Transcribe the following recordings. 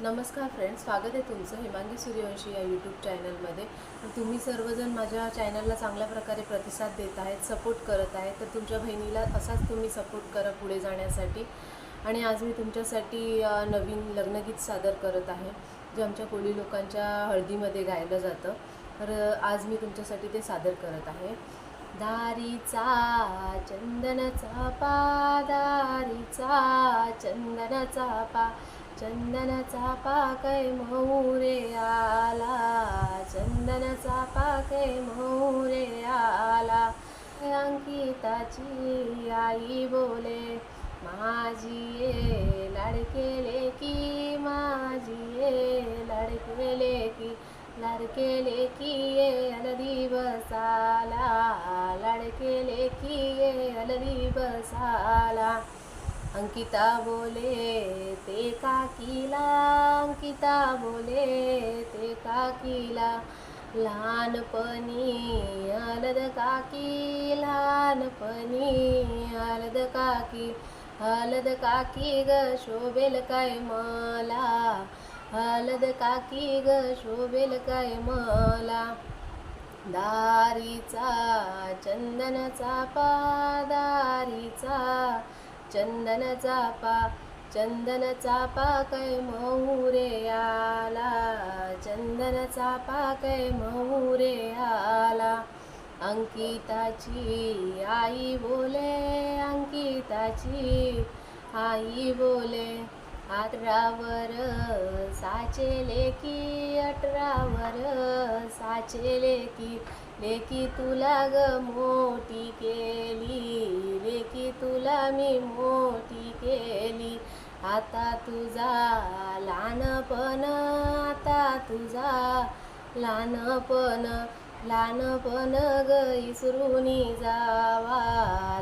नमस्कार फ्रेंड्स, स्वागत आहे तुमचं हेमांगी सूर्यवंशी या यूट्यूब चॅनलमध्ये। तुम्ही सर्वजण माझ्या चॅनलला चांगल्या प्रकारे प्रतिसाद देत आहेत, सपोर्ट करत आहेत, तर तुमच्या बहिणीला असाच तुम्ही सपोर्ट करा पुढे जाण्यासाठी। आणि आज मी तुमच्यासाठी नवीन लग्नगीत सादर करत आहे, जे आमच्या कोळी लोकांच्या हळदीमध्ये गायलं जातं। तर आज मी तुमच्यासाठी ते सादर करत आहे। दारीचा चंदनाचा पा, दारीचा चंदनाचा पा, चंदनाचा पाकै मोरे आला, चंदनाचा पाकै मोरे आला। अंकिताची आई बोले, माझी ये लाडके लेकी, माझी ये लाडके लेकी, लाडके लेकी ये हलदी बसाला, लाडके लेकी ये हलदी बसाला। अंकिता बोले ते काकीला, अंकिता बोले ते काकीला, लहानपणी हलद काकी, लहानपणी हलद काकी, हलद काकी ग शोभेल काय मला, हलद काकी ग शोभेल काय मला। दारीचा चंदनाचा पा, दारीचा चंदनाचा पा, चंदनाचा पाकै मोरे आला, चंदनाचा पाकै मोरे आला। अंकिताची आई बोले, अंकिताची आई बोले, 18 साचे लेकी, 18 साचे लेकी, लेकी तुला ग मोठी केली, लेकी तुला मी मोठी केली। आता तुझा लहानपण, आता तुझा लहानपण, लहानपण ग इसरूनी जावा,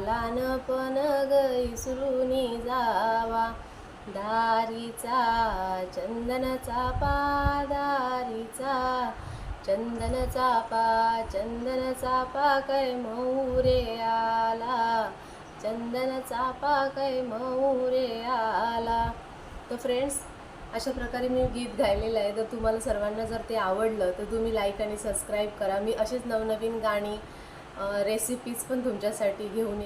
लहानपण ग इसरूनी जावा। दारीचा चंदनाचा पा, दारीचा चंदनाचा पा, चंदनाचा पाकै मोरे आला, चंदनाचा पाकै मोरे आला। तर फ्रेंड्स, अशा प्रकारे मी गीत गायलेलं आहे। तर तुम्हाला सर्वांना जर ते आवडलं तर तुम्ही लाईक आणि सबस्क्राईब करा। मी असेच नवनवीन गाणी, रेसिपीज पण तुमच्यासाठी घेऊन